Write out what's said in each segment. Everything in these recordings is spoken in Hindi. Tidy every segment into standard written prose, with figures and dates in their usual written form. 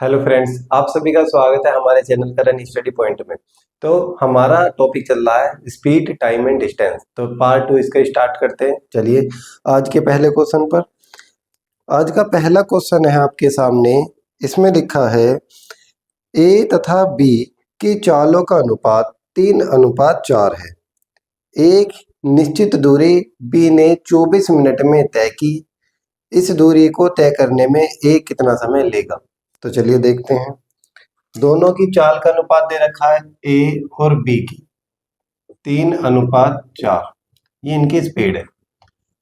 हेलो फ्रेंड्स, आप सभी का स्वागत है हमारे चैनल करंट स्टडी पॉइंट में। तो हमारा टॉपिक चल रहा है स्पीड, टाइम एंड डिस्टेंस। तो पार्ट 2 इसका स्टार्ट करते हैं। चलिए आज के पहले क्वेश्चन पर। आज का पहला क्वेश्चन है आपके सामने। इसमें लिखा है ए तथा बी की चालों का अनुपात 3:4 है। एक निश्चित दूरी बी ने 24 मिनट में तय की। इस दूरी को तय करने में ए कितना समय लेगा? तो चलिए देखते हैं। दोनों की चाल का अनुपात दे रखा है ए और बी की 3:4। ये इनकी स्पीड है।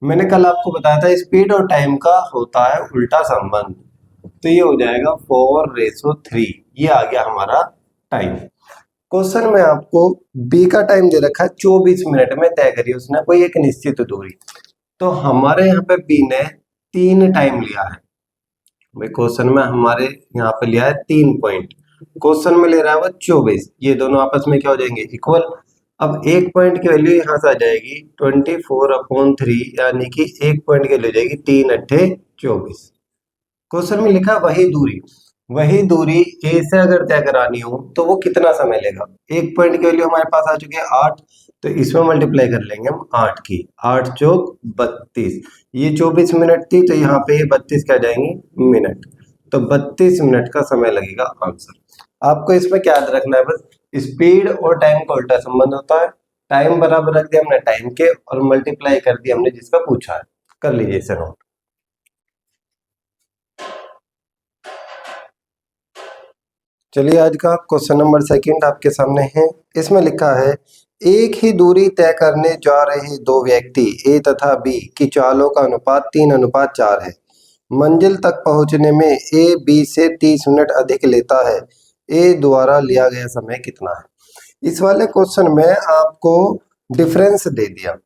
मैंने कल आपको बताया था स्पीड और टाइम का होता है उल्टा संबंध। तो ये हो जाएगा 4:3। ये आ गया हमारा टाइम। क्वेश्चन में आपको बी का टाइम दे रखा है 24 मिनट में तय करिए उसने कोई एक निश्चित दूरी। तो हमारे यहाँ पे बी ने 3 टाइम लिया है। भाई क्वेश्चन में हमारे यहाँ पे लिया है 3 पॉइंट, क्वेश्चन में ले रहा है वो 24। ये दोनों आपस में क्या हो जाएंगे? इक्वल। अब एक पॉइंट की वैल्यू यहाँ से आ जाएगी 24/3, यानी कि एक पॉइंट की वैल्यू हो जाएगी 3×8=24। क्वेश्चन में लिखा वही दूरी ए से अगर तय करानी हो तो वो कितना समय लेगा? एक पॉइंट की वैल्यू हमारे पास आ चुकी है 8, तो इसमें मल्टीप्लाई कर लेंगे हम 8 की। 8 चौक 32। ये 24 मिनट थी, तो यहाँ पे ये 32 क्या जाएंगी? मिनट। तो 32 मिनट का समय लगेगा आंसर। आपको इसमें क्या याद रखना है? बस स्पीड और टाइम का उल्टा संबंध होता है। टाइम बराबर रख दिया हमने टाइम के और मल्टीप्लाई कर दिया हमने जिसका पूछा है। कर लीजिए इसे नोट। चलिए आज का क्वेश्चन नंबर 2 आपके सामने है। इसमें लिखा है एक ही दूरी तय करने जा रहे दो व्यक्ति ए तथा बी की चालों का अनुपात 3:4 है। मंजिल तक पहुंचने में ए बी से 30 मिनट अधिक लेता है। ए द्वारा लिया गया समय कितना है? इस वाले क्वेश्चन में आपको डिफरेंस दे दिया।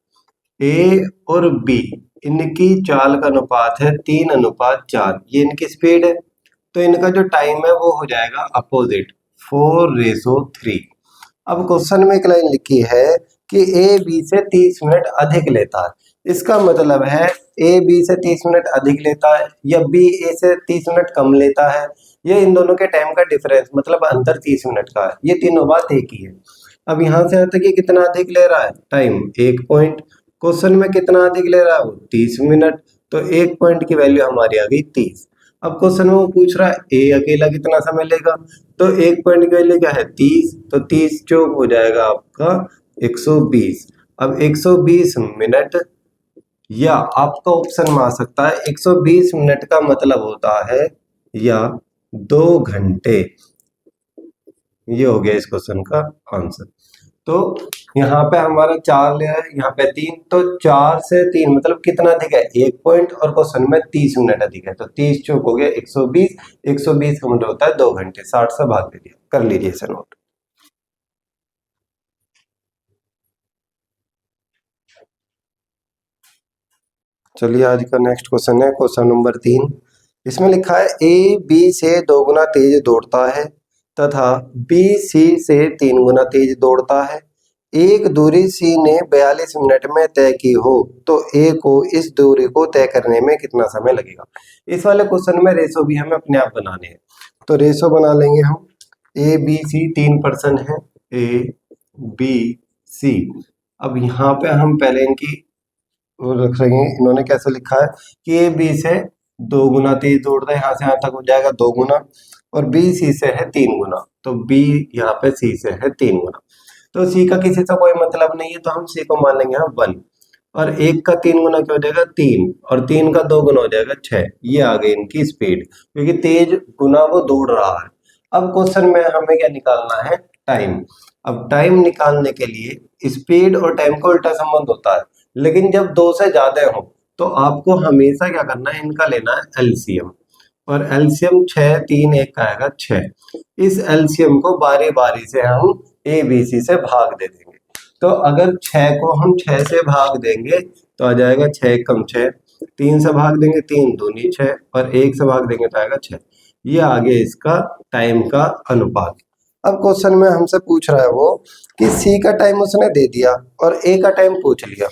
ए और बी इनकी चाल का अनुपात है 3:4। ये इनकी स्पीड है, तो इनका जो टाइम है वो हो जाएगा अपोजिट 4:3। अब क्वेश्चन में एक लाइन लिखी है कि ए बी से 30 मिनट अधिक लेता है। इसका मतलब है ए बी से 30 मिनट अधिक लेता है या बी ए से 30 मिनट कम लेता है। ये इन दोनों के टाइम का डिफरेंस मतलब अंतर 30 मिनट का है। ये तीनों बात एक ही है। अब यहाँ से यहाँ तक ये कितना अधिक ले रहा है? Time 1 point. क्वेश्चन में कितना अधिक ले रहा है? वो 30 मिनट। तो 1 पॉइंट की वैल्यू हमारी आ गई 30। अब क्वेश्चन में वो पूछ रहा है ए अकेला कितना समय लेगा। तो 1 पॉइंट की वैल्यू क्या है? 30। तो 30 चौक हो जाएगा आपका 120। अब 120 मिनट, या आपका ऑप्शन में आ सकता है 120 मिनट का मतलब होता है या 2 घंटे। ये हो गया इस क्वेश्चन का आंसर। तो यहाँ पे हमारा 4 ले रहा है, यहाँ पे 3। तो 4 से 3 मतलब कितना अधिक है? 1 पॉइंट। और क्वेश्चन में 30 मिनट अधिक है, तो 30 चौक हो गया 120। 120 का मतलब होता है 2 घंटे। 60 से भाग दे दिया। कर लीजिए इसे नोट। चलिए आज का नेक्स्ट क्वेश्चन है क्वेश्चन नंबर 3। इसमें लिखा है ए बी से 2 गुना तेज दौड़ता है तथा बी सी से 3 गुना तेज दौड़ता है। एक दूरी सी ने 42 मिनट में तय की हो तो ए को इस दूरी को तय करने में कितना समय लगेगा? इस वाले क्वेश्चन में रेशो भी हमें अपने आप बनाने हैं, तो रेशो बना लेंगे हम। ए बी सी 3 पर्सन है, ए बी सी। अब यहाँ पे हम पहले इनकी वो रख रहे हैं। इन्होंने कैसे लिखा है कि ए बी से 2 गुना तेज दौड़ता है, यहाँ से यहाँ तक हो जाएगा 2 गुना। और बी सी से है 3 गुना, तो बी यहाँ पे सी से है 3 गुना। तो सी का किसी से कोई मतलब नहीं है, तो हम सी को मान लेंगे यहाँ 1। और 1 का 3 गुना क्या हो जाएगा? 3। और 3 का 2 गुना हो जाएगा 6। ये आ गई इनकी स्पीड, क्योंकि तेज गुना वो दौड़ रहा है। अब क्वेश्चन में हमें क्या निकालना है? टाइम। अब टाइम निकालने के लिए स्पीड और टाइम का उल्टा संबंध होता है, लेकिन जब 2 से ज्यादा हो तो आपको हमेशा क्या करना है? इनका लेना है एलसीएम। और एलसीएम 6 3 1 का आएगा 6। इस एलसीएम को बारी बारी से हम ए बी सी से भाग दे देंगे। तो अगर 6 को हम 6 से भाग देंगे तो आ जाएगा 6 कम 6। 3 से भाग देंगे 3 दूनी 6, और 1 से भाग देंगे तो आएगा 6। ये आगे इसका टाइम का अनुपात। अब क्वेश्चन में हमसे पूछ रहा है वो कि सी का टाइम उसने दे दिया और ए का टाइम पूछ लिया।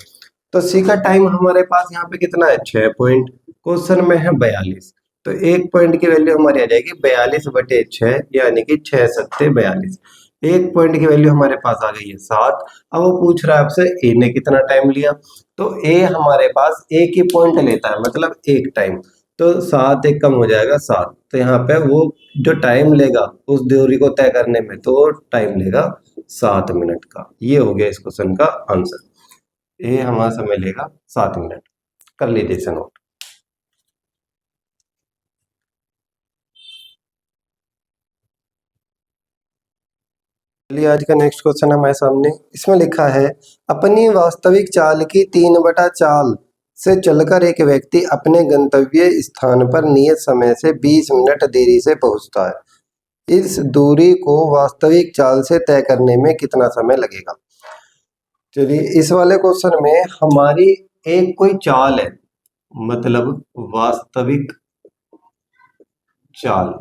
तो सी का टाइम हमारे पास यहाँ पे कितना है? 6 पॉइंट। क्वेश्चन में है 42। तो एक पॉइंट की वैल्यू हमारी आ जाएगी 42/6 यानी कि 6 सत्ते 42। एक पॉइंट की वैल्यू हमारे पास आ गई है 7। अब वो पूछ रहा है आपसे ए ने कितना टाइम लिया, तो ए हमारे पास एक ही पॉइंट लेता है मतलब एक टाइम, तो 7 एक कम हो जाएगा 7, तो यहाँ पे वो जो टाइम लेगा उस दूरी को तय करने में, तो टाइम लेगा 7 मिनट का। ये हो गया इस क्वेश्चन का आंसर। ये हमारा समय लेगा 7 मिनट। कर लीजिए इसे नोट। चलिए आज का नेक्स्ट क्वेश्चन हमारे सामने, इसमें लिखा है अपनी वास्तविक चाल की 3/4 से चलकर एक व्यक्ति अपने गंतव्य स्थान पर नियत समय से 20 मिनट देरी से पहुंचता है। इस दूरी को वास्तविक चाल से तय करने में कितना समय लगेगा। चलिए इस वाले क्वेश्चन में हमारी एक कोई चाल है, मतलब वास्तविक चाल।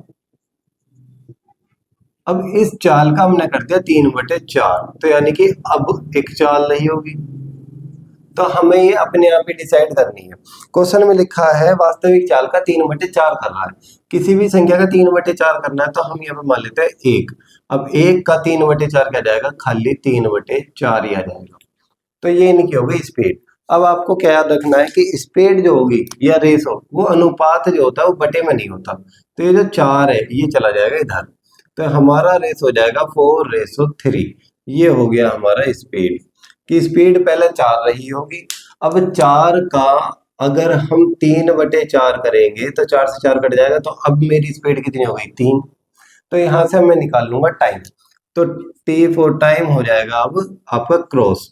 अब इस चाल का हमने कर दिया 3/4, तो यानी कि अब एक चाल नहीं होगी, तो हमें ये अपने आप ही डिसाइड करनी है। क्वेश्चन में लिखा है वास्तविक चाल का 3/4 कर रहा है, किसी भी संख्या का 3/4 करना है तो हम यहाँ पे मान लेते हैं 1। अब 1 का 3/4 क्या जाएगा, खाली 3/4 ही आ जाएगा। तो ये इनकी हो गई स्पीड। अब आपको क्या याद रखना है कि स्पीड जो होगी या रेस हो, वो अनुपात जो होता है वो बटे में नहीं होता। तो ये जो 4 है ये चला जाएगा इधर, तो हमारा रेस हो जाएगा 4:3। ये हो गया हमारा स्पीड, की स्पीड पहले 4 रही होगी। अब 4 का अगर हम 3/4 करेंगे तो 4 से 4 कट जाएगा, तो अब मेरी स्पीड कितनी हो गई 3। तो यहाँ से मैं निकाल लूंगा टाइम, तो टी फॉर टाइम हो जाएगा अब आपका क्रॉस,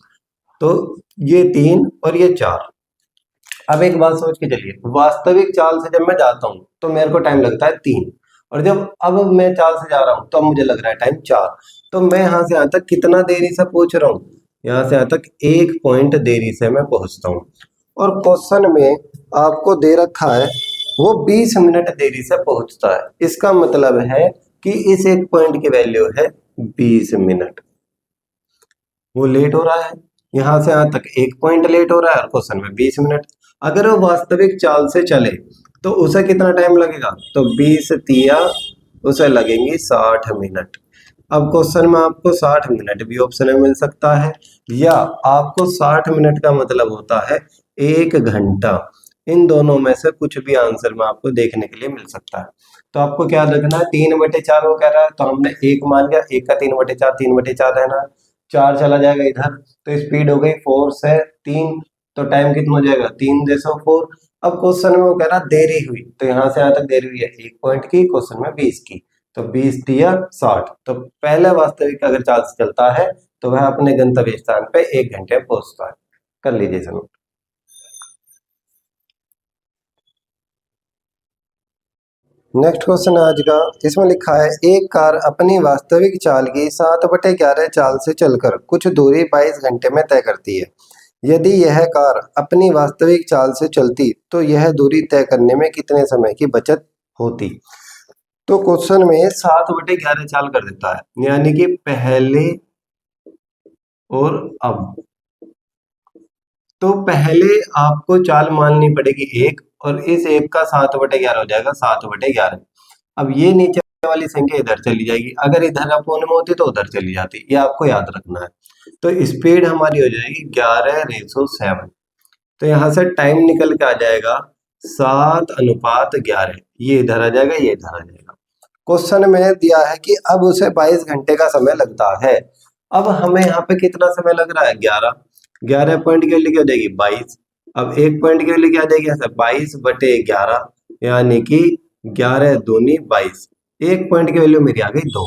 तो ये 3 और ये 4। अब एक बात सोच के चलिए, वास्तविक चाल से जब मैं जाता हूँ तो मेरे को टाइम लगता है 3, और जब अब मैं चाल से जा रहा हूँ तो अब मुझे लग रहा है टाइम 4। तो मैं यहाँ से यहाँ तक कितना देरी से पहुंच रहा हूँ, यहाँ से यहाँ तक 1 पॉइंट देरी से मैं पहुंचता हूँ। और क्वेश्चन में आपको दे रखा है वो 20 मिनट देरी से पहुंचता है, इसका मतलब है कि इस एक पॉइंट की वैल्यू है 20 मिनट। वो लेट हो रहा है, यहाँ से यहाँ तक 1 पॉइंट लेट हो रहा है और क्वेश्चन में 20 मिनट। अगर वो वास्तविक चाल से चले तो उसे कितना टाइम लगेगा, तो 20 तिया उसे लगेंगी 60 मिनट। अब क्वेश्चन में आपको 60 मिनट भी ऑप्शन में मिल सकता है, या आपको 60 मिनट का मतलब होता है 1 घंटा। इन दोनों में से कुछ भी आंसर में आपको देखने के लिए मिल सकता है। तो आपको क्या रखना है, 3/4 वो कह रहा है तो हमने 1 मान लिया, 1 का 3/4 3/4 रहना, 4 चला जाएगा इधर, तो स्पीड हो गई 4 से 3, तो टाइम कितना हो जाएगा 3:4। अब क्वेश्चन में वो कह रहा देरी हुई, तो यहाँ से यहाँ तक देरी हुई है 1 पॉइंट की, क्वेश्चन में 20 की, तो 20 तिया 60। तो पहले वास्तविक अगर चाल से चलता है तो वह अपने गंतव्य स्थान पे 1 घंटे में पहुंचता है। कर लीजिए सर। नेक्स्ट क्वेश्चन आज का, इसमें लिखा है एक कार अपनी वास्तविक चाल की 7/11 चाल से चलकर कुछ दूरी 22 घंटे में तय करती है। यदि यह कार अपनी वास्तविक चाल से चलती तो यह दूरी तय करने में कितने समय की बचत होती। तो क्वेश्चन में 7/11 चाल कर देता है, यानी कि पहले और अब। तो पहले आपको चाल माननी पड़ेगी 1, और इस 1 का 7/11 हो जाएगा 7/11। अब ये नीचे वाली संख्या इधर चली जाएगी, अगर इधर अपोन में होती तो उधर चली जाती, ये आपको याद रखना है। तो स्पीड हमारी हो जाएगी 11:7। तो यहाँ से टाइम निकल के आ जाएगा 7:11, ये इधर आ जाएगा ये इधर आ जाएगा। क्वेश्चन में दिया है कि अब उसे 22 घंटे का समय लगता है। अब हमें यहाँ पे कितना समय लग रहा है 11, 11 पॉइंट के लिए क्या हो जाएगी 22। अब 1 पॉइंट के लिए क्या आ जाएगी ऐसा 22/11, यानी कि 11 दूनी 22। 1 पॉइंट की वैल्यू मेरी आ गई 2।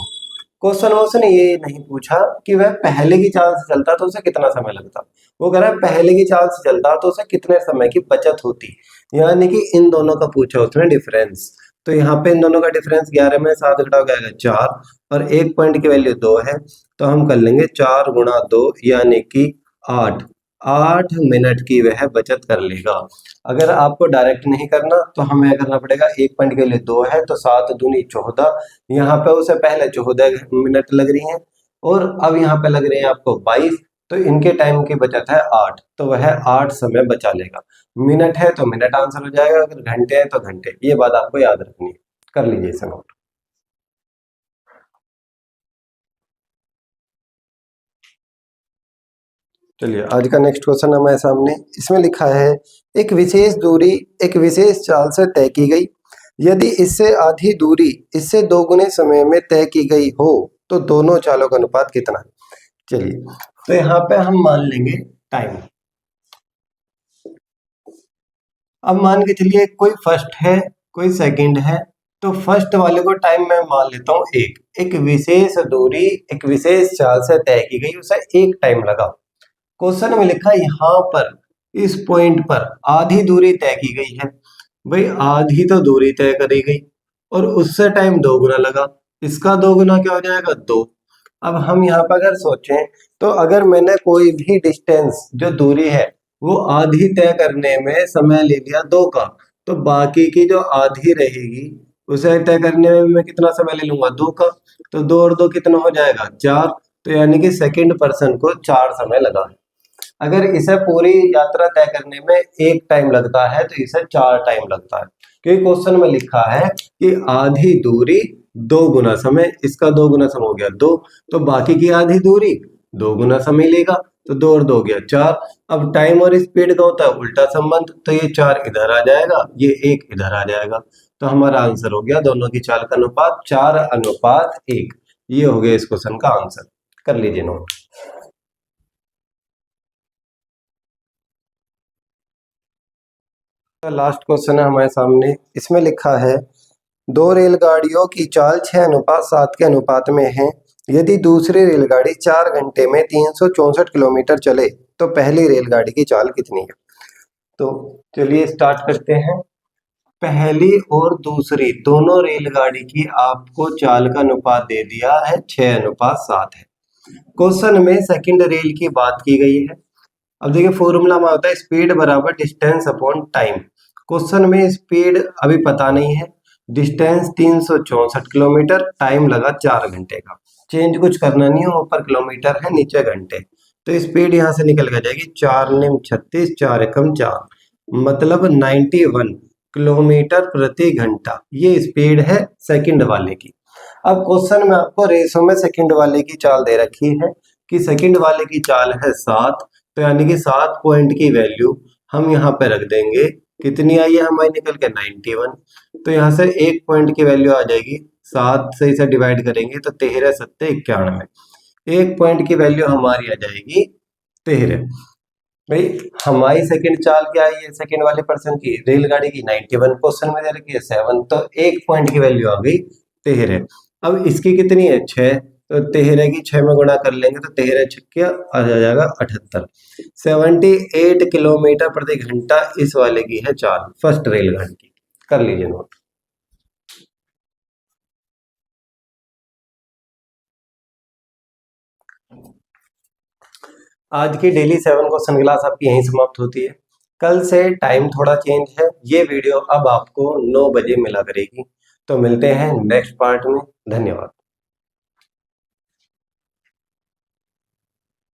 क्वेश्चन में उसने ये नहीं पूछा कि वह पहले की चाल से चलता तो उसे कितना समय लगता, वो कह रहा है पहले की चाल से चलता तो उसे कितने समय की बचत होती, यानी कि इन दोनों का पूछा उसने डिफरेंस। तो यहाँ पे इन दोनों का डिफरेंस 11 में 7 घटा हो जाएगा 4, और 1 पॉइंट की वैल्यू 2 है, तो हम कर लेंगे 4 गुणा 2 यानी कि 8। 8 मिनट की वह बचत कर लेगा। अगर आपको डायरेक्ट नहीं करना तो हमें करना पड़ेगा, 1 पॉइंट के लिए 2 है तो 7 दूनी 14, यहाँ पे उसे पहले 14 मिनट लग रही हैं और अब यहाँ पे लग रहे हैं आपको 22, तो इनके टाइम की बचत है 8, तो वह 8 समय बचा लेगा। मिनट है तो मिनट आंसर हो जाएगा, अगर घंटे हैं तो घंटे। ये बात आपको याद रखनी है, कर लीजिए इसे नोट। चलिए आज का नेक्स्ट क्वेश्चन हमारे सामने, इसमें लिखा है एक विशेष दूरी एक विशेष चाल से तय की गई, यदि इससे आधी दूरी इससे दोगुने समय में तय की गई हो तो दोनों चालों का अनुपात कितना है। चलिए तो यहाँ पे हम मान लेंगे टाइम। अब मान के चलिए कोई फर्स्ट है कोई सेकंड है, तो फर्स्ट वाले को टाइम मैं मान लेता हूँ एक विशेष दूरी एक विशेष चाल से तय की गई, उसे एक टाइम लगा। क्वेश्चन में लिखा यहाँ पर इस पॉइंट पर आधी दूरी तय की गई है, भाई आधी तो दूरी तय करी गई और उससे टाइम 2 गुना लगा, इसका 2 गुना क्या हो जाएगा 2। अब हम यहाँ पर अगर सोचें तो अगर मैंने कोई भी डिस्टेंस जो दूरी है वो आधी तय करने में समय ले लिया 2 का, तो बाकी की जो आधी रहेगी उसे तय करने में मैं कितना समय ले लूंगा 2 का, तो 2 और 2 कितना हो जाएगा 4, तो यानी कि सेकंड पर्सन को 4 समय लगा। अगर इसे पूरी यात्रा तय करने में 1 टाइम लगता है तो इसे 4 टाइम लगता है, क्योंकि क्वेश्चन में लिखा है कि आधी दूरी 2 गुना समय, इसका 2 गुना समय हो गया 2, तो बाकी की आधी दूरी 2 गुना समय लेगा, तो 2 और 2 हो गया 4। अब टाइम और स्पीड का होता है उल्टा संबंध, तो ये 4 इधर आ जाएगा ये 1 इधर आ जाएगा, तो हमारा आंसर हो गया दोनों की चाल का अनुपात 4:1। ये हो गया इस क्वेश्चन का आंसर, कर लीजिए नोट। लास्ट क्वेश्चन है हमारे सामने, इसमें लिखा है दो रेलगाड़ियों की चाल 6:7 के अनुपात में है, यदि दूसरी रेलगाड़ी 4 घंटे में 364 किलोमीटर चले तो पहली रेलगाड़ी की चाल कितनी है। तो चलिए स्टार्ट करते हैं। पहली और दूसरी दोनों रेलगाड़ी की आपको चाल का अनुपात दे दिया है 6:7 है। क्वेश्चन में सेकंड रेल की बात की गई है। अब देखिए फॉर्मूला में होता है स्पीड बराबर डिस्टेंस अपॉन टाइम। क्वेश्चन में स्पीड अभी पता नहीं है, डिस्टेंस 364 किलोमीटर, टाइम लगा 4 घंटे का। चेंज कुछ करना नहीं है, ऊपर किलोमीटर है नीचे घंटे, तो स्पीड यहाँ से निकल कर जाएगी 4 निम 36 4 एकम 4, मतलब 91 किलोमीटर प्रति घंटा, ये स्पीड है सेकंड वाले की। अब क्वेश्चन में आपको रेशो में सेकंड वाले की चाल दे रखी है कि सेकंड वाले की चाल है 7, तो यानी कि 7 पॉइंट की वैल्यू हम यहाँ पे रख देंगे, कितनी आई है हमारी निकल के 91, तो यहाँ से 1 पॉइंट की वैल्यू आ जाएगी, 7 से इसे डिवाइड करेंगे तो 13 7 91, 1 पॉइंट की वैल्यू हमारी आ जाएगी 13। भाई हमारी सेकंड चाल क्या आई है सेकंड वाले पर्सन की, रेलगाड़ी की 91, क्वेश्चन में दे रखी है 7, तो 1 पॉइंट की वैल्यू आ गई 13। अब इसकी कितनी है 6, तो 13 की 6 में गुणा कर लेंगे तो 13 छक्के आ जाएगा 78, 78 किलोमीटर प्रति घंटा इस वाले की है चाल, फर्स्ट रेलगाड़ी की। कर लीजिए नोट। आज की डेली 7 क्वेश्चन क्लास आपकी यहीं समाप्त होती है। कल से टाइम थोड़ा चेंज है, ये वीडियो अब आपको 9 बजे मिला करेगी। तो मिलते हैं नेक्स्ट पार्ट में, धन्यवाद।